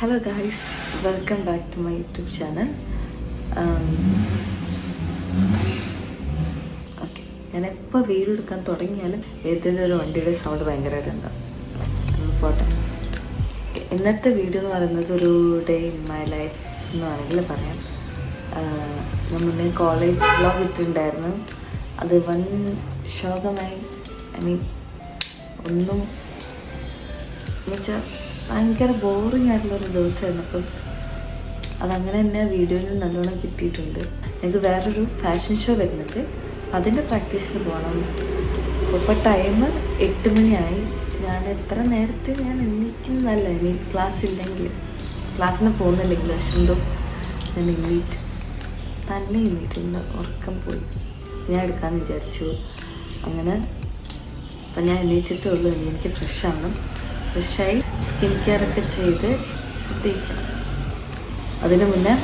Hello guys, welcome back to my YouTube channel. Okay, ഞാൻ എപ്പോൾ video എടുക്കാൻ തുടങ്ങിയാലും ഏതെങ്കിലും ഒരു വണ്ടിയുടെ സൗണ്ട് ഭയങ്കരമായിട്ടുണ്ടാവും. പോട്ടെ, ഇന്നത്തെ വീഡിയോ എന്ന് പറയുന്നത് ഒരു ഡേ ഇൻ മൈ ലൈഫ് എന്ന് വേണമെങ്കിൽ പറയാം. ഞാൻ മുന്നേ കോളേജ് വ്ലോഗ് ഇട്ടിട്ടുണ്ടായിരുന്നു. അത് വൻ ശോകമായി. ഒന്നും എന്നുവെച്ചാൽ ഭയങ്കര ബോറിങ് ആയിട്ടുള്ളൊരു ദിവസമായിരുന്നു. അപ്പം അതങ്ങനെ തന്നെ വീഡിയോയിൽ നല്ലോണം കിട്ടിയിട്ടുണ്ട്. എനിക്ക് വേറൊരു ഫാഷൻ ഷോ വരുന്നുണ്ട്, അതിൻ്റെ പ്രാക്ടീസിന് പോകണം. ഇപ്പോൾ ടൈം 8 മണിയായി. ഞാൻ എത്ര നേരത്തെ ഞാൻ എണീക്കുന്നതല്ല, ക്ലാസ്സിന് പോകുന്നില്ലെങ്കിൽ പക്ഷെ എന്തോ ഞാൻ എണീറ്റുണ്ട്. ഉറക്കം പോയി. ഞാൻ എടുക്കാമെന്ന് വിചാരിച്ചു. അങ്ങനെ അപ്പം ഞാൻ എണീറ്റിട്ടേ ഉള്ളൂ. എനിക്ക് ഫ്രഷായി സ്കിൻ കെയർ ഒക്കെ ചെയ്ത് ഫുഡ് കഴിക്കണം. അതിനു മുന്നേ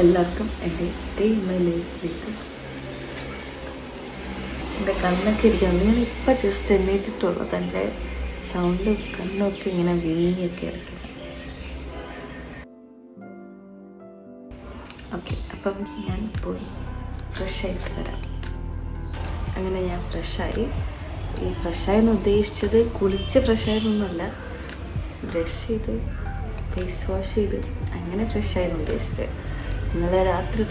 എല്ലാവർക്കും എൻ്റെ ഡേ ഇൻ മൈ ലൈഫിലേക്ക് എൻ്റെ കണ്ണൊക്കെ ഇരിക്കുന്നത്. ഞാൻ ഇപ്പം ജസ്റ്റ് എണ്ണീറ്റിട്ടുള്ളൂ. തൻ്റെ സൗണ്ടും കണ്ണൊക്കെ ഇങ്ങനെ വീങ്ങിയൊക്കെ ഇരിക്കണം. ഓക്കെ, അപ്പം ഞാൻ പോയി ഫ്രഷായിട്ട് വരാം. അങ്ങനെ ഞാൻ ഫ്രഷായി. ഈ ഫ്രഷായെന്ന് ഉദ്ദേശിച്ചത് കുളിച്ച് ഫ്രഷായെന്നൊന്നുമല്ല, ബ്രഷ് ചെയ്ത് ഫേസ് വാഷ് ചെയ്ത് അങ്ങനെ ഫ്രഷായെന്ന് ഉദ്ദേശിച്ചത്. ഇന്നലെ രാത്രി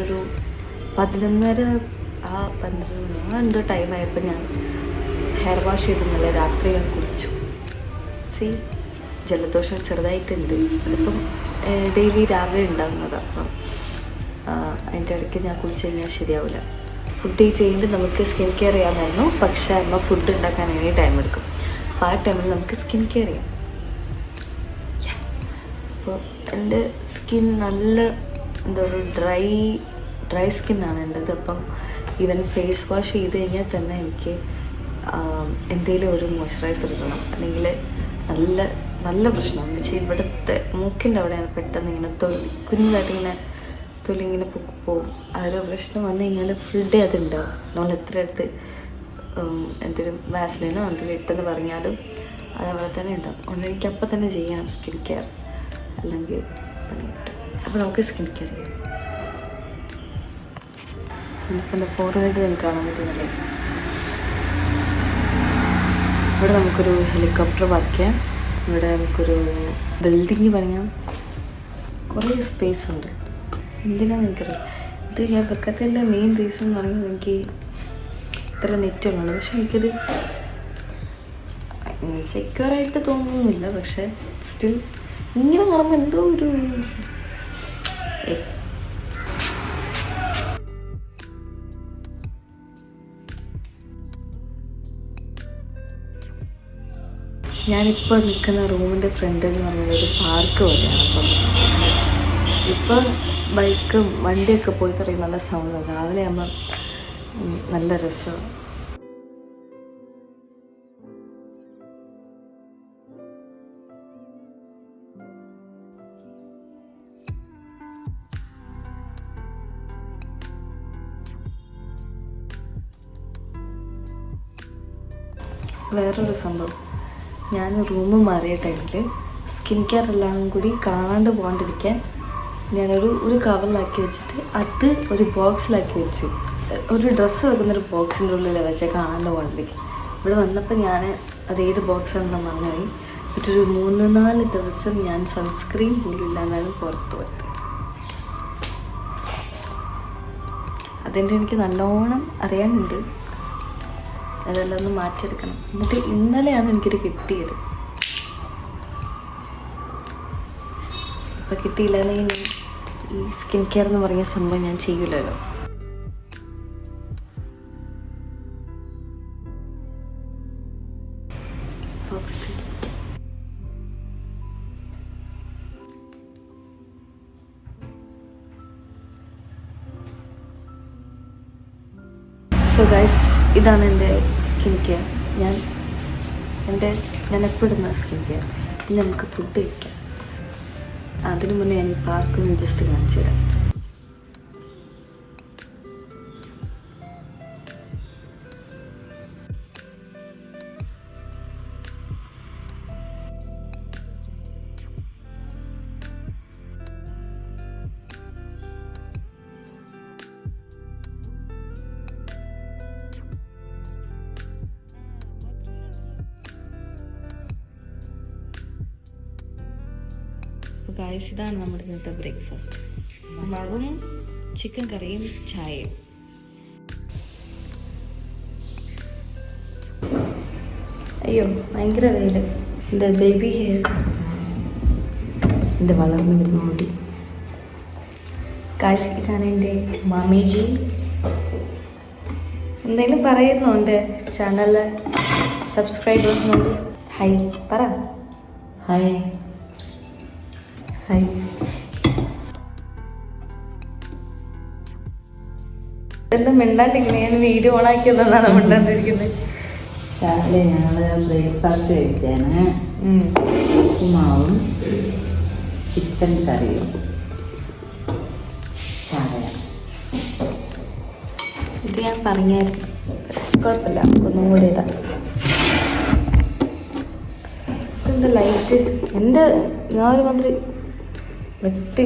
ഒരു 11:30 എന്തോ ടൈമായപ്പോൾ ഞാൻ ഹെയർ വാഷ് ചെയ്ത് ഇന്നലെ രാത്രി ഞാൻ കുളിച്ചു. ജലദോഷം ചെറുതായിട്ടുണ്ട്. അതിപ്പം ഡെയിലി രാവിലെ ഉണ്ടാകുന്നതാണ്. അപ്പം അതിൻ്റെ ഇടയ്ക്ക് ഞാൻ കുളിച്ച് കഴിഞ്ഞാൽ ശരിയാവില്ല. ഫുഡ് ചെയ്യുമ്പോൾ നമുക്ക് സ്കിൻ കെയർ ചെയ്യാമായിരുന്നു, പക്ഷേ അമ്മ ഫുഡ് ഉണ്ടാക്കാൻ ഇനി ടൈം എടുക്കും. അപ്പോൾ ആ ടൈമിൽ നമുക്ക് സ്കിൻ കെയർ ചെയ്യാം. അപ്പോൾ എൻ്റെ സ്കിൻ നല്ല ഡ്രൈ സ്കിന്നാണ് എൻ്റെത്. അപ്പം ഈവൻ ഫേസ് വാഷ് ചെയ്ത് കഴിഞ്ഞാൽ തന്നെ എനിക്ക് എന്തെങ്കിലും ഒരു മോയ്സ്ചറൈസർ ഇടണം, അല്ലെങ്കിൽ നല്ല പ്രശ്നം എന്ന് വെച്ചാൽ ഇവിടുത്തെ മൂക്കിൻ്റെ അവിടെയാണ് പെട്ടെന്ന് ഇങ്ങനെ കുഞ്ഞതായിട്ട് തൊലി ഇങ്ങനെ പോകും. ആ ഒരു പ്രശ്നം വന്നു കഴിഞ്ഞാൽ ഫുൾ ഡേ അതുണ്ടാവും. നമ്മൾ എത്ര അടുത്ത് എന്തെങ്കിലും വാസ്ലിനോ എന്തെങ്കിലും ഇട്ടെന്ന് പറഞ്ഞാലും അത് അവിടെ തന്നെ ഉണ്ടാവും. അതുകൊണ്ട് എനിക്ക് അപ്പം തന്നെ ചെയ്യണം സ്കിൻ കെയർ, അല്ലെങ്കിൽ പണി കിട്ടും. അപ്പോൾ നമുക്ക് സ്കിൻ കെയർ ചെയ്യാം. എനിക്കിപ്പോൾ എൻ്റെ ഫോർവേഡ് എനിക്ക് കാണാൻ പറ്റുന്നില്ലേ. ഇവിടെ നമുക്കൊരു ഹെലികോപ്റ്റർ വർക്ക് ചെയ്യാം. ഇവിടെ നമുക്കൊരു ബിൽഡിങ് പണിയാം. കുറേ സ്പേസ് ഉണ്ട്. എന്തിനാണെന്ന് എനിക്കറിയാം. ഇത് ഞാൻ വെക്കത്തിൻ്റെ മെയിൻ റീസൺ എന്ന് പറയുന്നത് എനിക്ക് ഇത്ര നെറ്റുള്ളൂ. പക്ഷെ എനിക്കത് സെക്യൂറായിട്ട് തോന്നുന്നില്ല. പക്ഷെ സ്റ്റിൽ ഇങ്ങനെ കാണുമ്പോൾ എന്തോ ഒരു ഞാനിപ്പോൾ നിൽക്കുന്ന റൂമിൻ്റെ ഫ്രണ്ട് എന്ന് പറയുന്നത് ഒരു പാർക്ക് പോലെയാണ്. അപ്പം ഇപ്പം ബൈക്കും വണ്ടിയൊക്കെ പോയി തുടങ്ങി നല്ല സൗണ്ടാണ്. രാവിലെ ആകുമ്പം നല്ല രസമാണ്. വേറൊരു സംഭവം, ഞാൻ റൂം മാറിയ ടൈമിൽ സ്കിൻ കെയർ എല്ലാം കൂടി കാണാണ്ട് പോകാണ്ടിരിക്കാൻ ഞാനൊരു കവറിലാക്കി വെച്ചിട്ട് അത് ഒരു ബോക്സിലാക്കി വെച്ചു. ഒരു ഡ്രസ്സ് വെക്കുന്നൊരു ബോക്സിൻ്റെ ഉള്ളിൽ വെച്ചാൽ കാണാണ്ട് പോകാണ്ടിരിക്കും. ഇവിടെ വന്നപ്പോൾ ഞാൻ അതേത് ബോക്സാണെന്ന് മറന്നുപോയി. എന്നിട്ടൊരു 3-4 ദിവസം ഞാൻ സൺസ്ക്രീൻ പോലും ഇല്ലാന്നാണ് പുറത്തു പോയത്. അതിൻ്റെ എനിക്ക് നല്ലോണം അറിയാനുണ്ട്. അതെല്ലാം ഒന്ന് മാറ്റിയെടുക്കണം. എന്നിട്ട് ഇന്നലെയാണ് എനിക്കിത് കിട്ടിയത്. ഇപ്പം കിട്ടിയില്ലാന്നെങ്കിൽ ഈ സ്കിൻ കെയർ എന്ന് പറയുന്ന സംഭവം ഞാൻ ചെയ്യില്ലല്ലോ. സോ ഗൈസ്, ഇതാണ് എൻ്റെ സ്കിൻ കെയർ. ഞാൻ എപ്പോൾ ഇടുന്ന സ്കിൻ കെയർ. ഇനി നമുക്ക് ഫുഡ് കഴിക്കാം. അതിനു മുന്നേ ഞാൻ ഈ പാർക്കൊന്ന് ജസ്റ്റ് കാണിച്ചു തരാം. അപ്പോൾ ഗായ്സ് ഇതാണ് നമ്മുടെ ഇന്നത്തെ ബ്രേക്ക്ഫാസ്റ്റ്. മാവും ചിക്കൻ കറിയും ചായയും. അയ്യോ ഭയങ്കര വെയിൽ. എൻ്റെ ബേബി ഹെയർസ്, എൻ്റെ വളർന്നു വരുന്ന മുടി. ഗായ്സ് ഇതാണ് എൻ്റെ മാമേജി. എന്തെങ്കിലും പറയുന്നു എൻ്റെ ചാനലിൽ സബ്സ്ക്രൈബേഴ്സിനോട്? ഹായ് പറ. Hi hi. എന്താ മിണ്ടാണ്ടിരിക്കുന്നത്? ഞാൻ വീഡിയോ ഓണാക്കിയതെന്നാണ് മിണ്ടാണ്ടിരിക്കുന്നത്. രാവിലെ ഞങ്ങൾ ബ്രേക്ക്ഫാസ്റ്റ് കഴിക്കാണ്. ഉപ്പുമാവും ചിക്കൻ കറിയും ചായ. ഇത് ഞാൻ പറഞ്ഞായിരുന്നു, കുഴപ്പമില്ല, ഒന്നും കൂടി ഇതാ. ഇതെന്താ ലൈറ്റ്? എൻ്റെ ഞാൻ ഒരു മാതിരി വെട്ടി.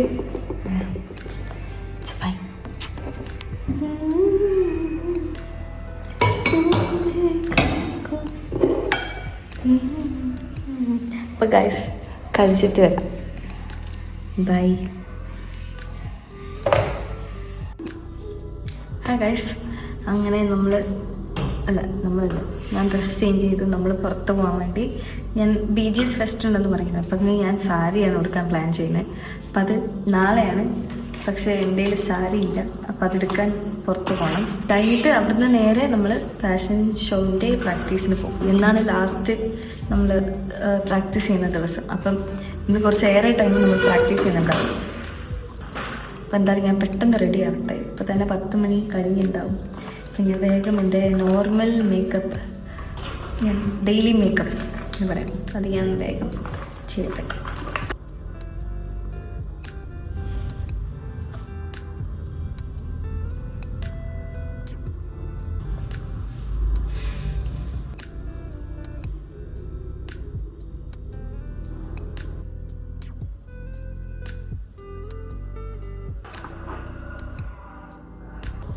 അപ്പോൾ ഗൈസ് കഴിച്ചിട്ട് വരാം. ബൈ. ഗൈസ് അങ്ങനെ നമ്മളല്ല ഞാൻ ഡ്രസ്സ് ചേഞ്ച് ചെയ്തു. നമ്മൾ പുറത്ത് പോകാൻ വേണ്ടി ഞാൻ BGS ഫെസ്റ്റ് ഉണ്ടെന്ന് പറയുന്നത്. അപ്പം അതിന് ഞാൻ സാരിയാണ് കൊടുക്കാൻ പ്ലാൻ ചെയ്യുന്നത്. അപ്പം അത് നാളെയാണ്. പക്ഷേ എൻ്റെ കയ്യിൽ സാരി ഇല്ല. അപ്പം അതെടുക്കാൻ പുറത്ത് പോകണം. കഴിഞ്ഞിട്ട് അവിടുന്ന് നേരെ നമ്മൾ ഫാഷൻ ഷോൻ്റെ പ്രാക്ടീസിന് പോകും. എന്നാണ് ലാസ്റ്റ് നമ്മൾ പ്രാക്ടീസ് ചെയ്യുന്ന ദിവസം. അപ്പം ഇന്ന് കുറച്ചേറെ ടൈം നമ്മൾ പ്രാക്ടീസ് ചെയ്യുന്നുണ്ടാവും. അപ്പോൾ എന്തായാലും ഞാൻ പെട്ടെന്ന് റെഡി ആവട്ടെ. ഇപ്പോൾ തന്നെ 10 മണി കഴിഞ്ഞുണ്ടാവും. അപ്പം ഞാൻ വേഗം എൻ്റെ നോർമൽ മേക്കപ്പ്, ഞാൻ ഡെയിലി മേക്കപ്പ് എന്ന് പറയാം, അത് ഞാൻ വേഗം ചെയ്യട്ടെ.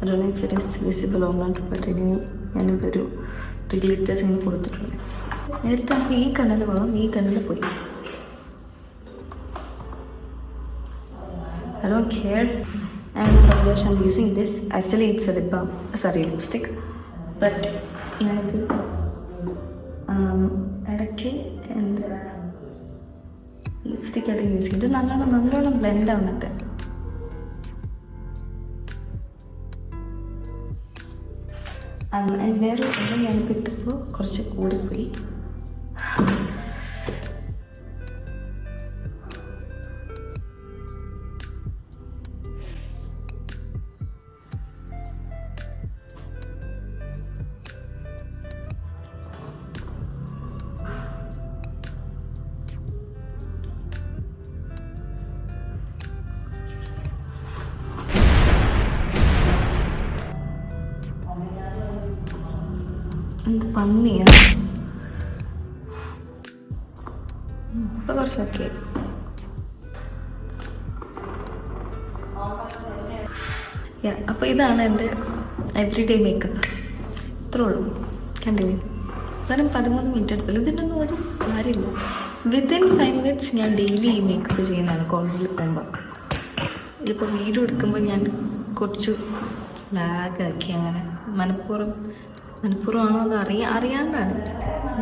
I don't know if it is visible or not, but anyway ഞാനിവിടെ ഒരു ഗ്ലിറ്റേഴ്സ് ഇങ്ങനെ കൊടുത്തിട്ടുണ്ട്. നേരിട്ട് നമുക്ക് ഈ കണ്ണിൽ പോകാം, ഈ കണ്ണിൽ പോയി. I don't care. And for blush I'm using this. Actually it's a lip balm, sorry lipstick. But ഞാനിത് ഇടയ്ക്ക് എൻ്റെ ലിപ്സ്റ്റിക് ആയിട്ട് യൂസ് ചെയ്ത് നല്ലോണം ബ്ലെൻഡ് ആവുന്നുണ്ട്. വേറെ ഞാനിപ്പോൾ ഇട്ടപ്പോൾ കുറച്ച് കൂടിപ്പോയി. എന്ത് പന്നിയാണ്. ഇപ്പോൾ കുറച്ചൊക്കെ അപ്പോൾ ഇതാണ് എൻ്റെ എവറിഡേ മേക്കപ്പ്. ഇത്രേ ഉള്ളൂ. കണ്ടില്ലേ? കാരണം 13 മിനിറ്റ് എടുത്തുള്ളൂ. ഇതിനൊന്നും ഒരു കാര്യമില്ല. വിത്തിൻ 5 മിനിറ്റ്സ് ഞാൻ ഡെയിലി ഈ മേക്കപ്പ് ചെയ്യുന്നതാണ് കോളേജിൽ പോകുമ്പോൾ. ഇപ്പോൾ വീഡിയോ എടുക്കുമ്പോൾ ഞാൻ കുറച്ച് ലാഗാക്കി, അങ്ങനെ മനഃപൂർവ്വമാണോ അത് അറിയാണ്ടാണ്.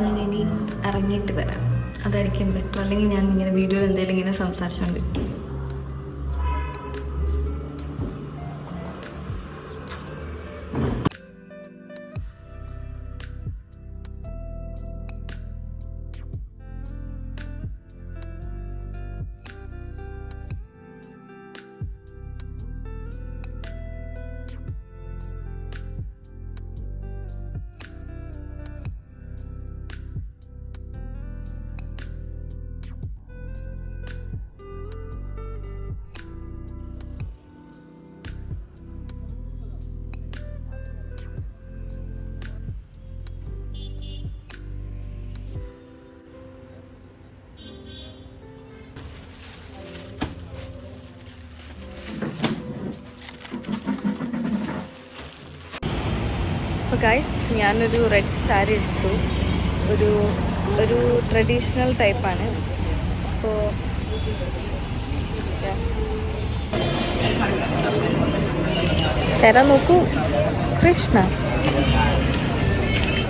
ഞാനിനി ഇറങ്ങിയിട്ട് വരാം, അതായിരിക്കും ബെറ്റർ. അല്ലെങ്കിൽ ഞാൻ ഇങ്ങനെ വീഡിയോയിൽ എന്തെങ്കിലും ഇങ്ങനെ സംസാരിച്ചുകൊണ്ടിരിക്കും. അപ്പോൾ ഗൈസ് ഞാനൊരു റെഡ് സാരി എടുത്തു. ഒരു ട്രഡീഷണൽ ടൈപ്പാണ്. അപ്പോൾ തരാൻ നോക്കൂ കൃഷ്ണ.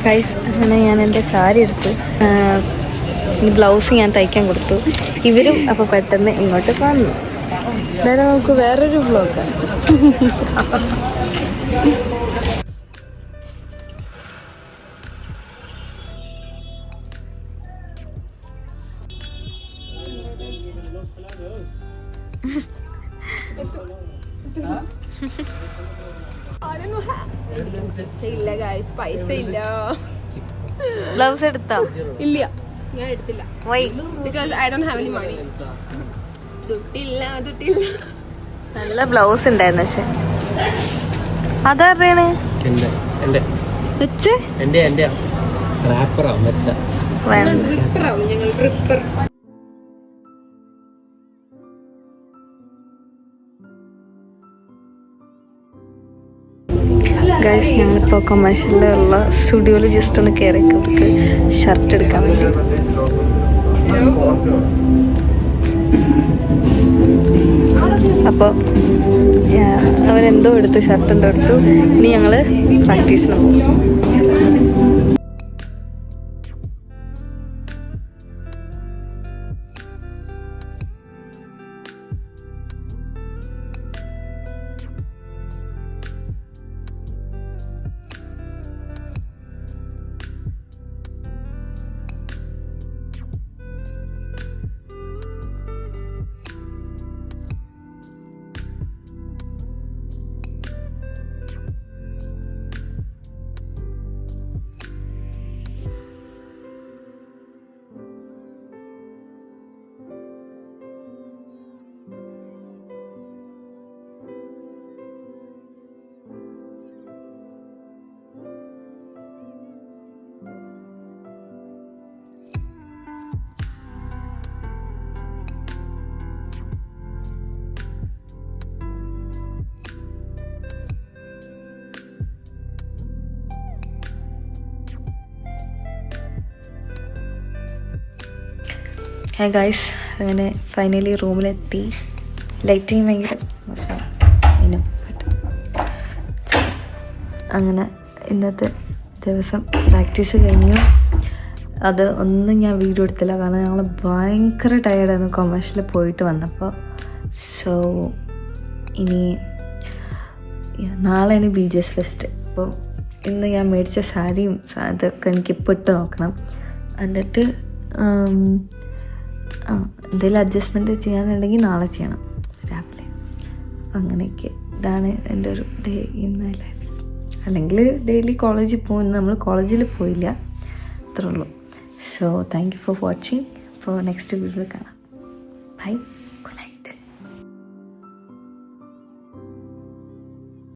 ഗൈസ്, അങ്ങനെ ഞാൻ എൻ്റെ സാരി എടുത്ത് ബ്ലൗസ് ഞാൻ തയ്ക്കാൻ കൊടുത്തു. ഇവരും അപ്പോൾ പെട്ടെന്ന് ഇങ്ങോട്ട് വന്നു. അതായത് നമുക്ക് വേറൊരു ബ്ലോഗാണ്. പൈസ ഇല്ല. ബ്ലൗസ് എടുത്തോ? ഇല്ല, ഞാൻ എടുത്തില്ല. Why? Because I don't have any money. ദുട്ടില്ല. നല്ല ബ്ലൗസ് ഉണ്ടായിരുന്നു. പക്ഷെ അതറിയണേ വെച്ച് ഞങ്ങൾ ട്രിപ്പർ. ഗൈസ്, ഞങ്ങളിപ്പോൾ കൊമേഴ്ഷ്യലിലുള്ള സ്റ്റുഡിയോയിൽ ജസ്റ്റ് ഒന്ന് കയറി അവർക്ക് ഷർട്ട് എടുക്കാൻ വേണ്ടി. അപ്പോൾ അവരെന്തോ എടുത്തു, ഷർട്ട് എന്തോ എടുത്തു. ഇനി ഞങ്ങൾ പ്രാക്ടീസിന് പോകും. ഹേ ഗൈസ്, അങ്ങനെ ഫൈനലി റൂമിലെത്തി. ലൈറ്റിങ് ഭയങ്കര മോശമാണ്. അങ്ങനെ ഇന്നത്തെ ദിവസം പ്രാക്ടീസ് കഴിഞ്ഞു. അത് ഒന്നും ഞാൻ വീഡിയോ എടുത്തില്ല, കാരണം ഞങ്ങൾ ഭയങ്കര ടയേർഡായിരുന്നു കൊമേഴ്ഷ്യലിൽ പോയിട്ട് വന്നപ്പോൾ. സോ ഇനി നാളെയാണ് BGS ഫെസ്റ്റ്. അപ്പോൾ ഇന്ന് ഞാൻ മേടിച്ച സാരിയും അതൊക്കെ എനിക്ക് ഇപ്പോൾ ഇട്ട് നോക്കണം. എന്നിട്ട് എന്തെങ്കിലും അഡ്ജസ്റ്റ്മെൻറ്റ് ചെയ്യാനുണ്ടെങ്കിൽ നാളെ ചെയ്യണം രാവിലെ. അങ്ങനെയൊക്കെ ഇതാണ് എൻ്റെ ഒരു ഡേ ഇൻ മൈ ലൈഫ്. അല്ലെങ്കിൽ ഡെയിലി കോളേജിൽ പോകും. നമ്മൾ കോളേജിൽ പോയില്ല, അത്രേ ഉള്ളൂ. So thank you for watching. അപ്പോൾ നെക്സ്റ്റ് വീഡിയോയിൽ കാണാം. ബൈ.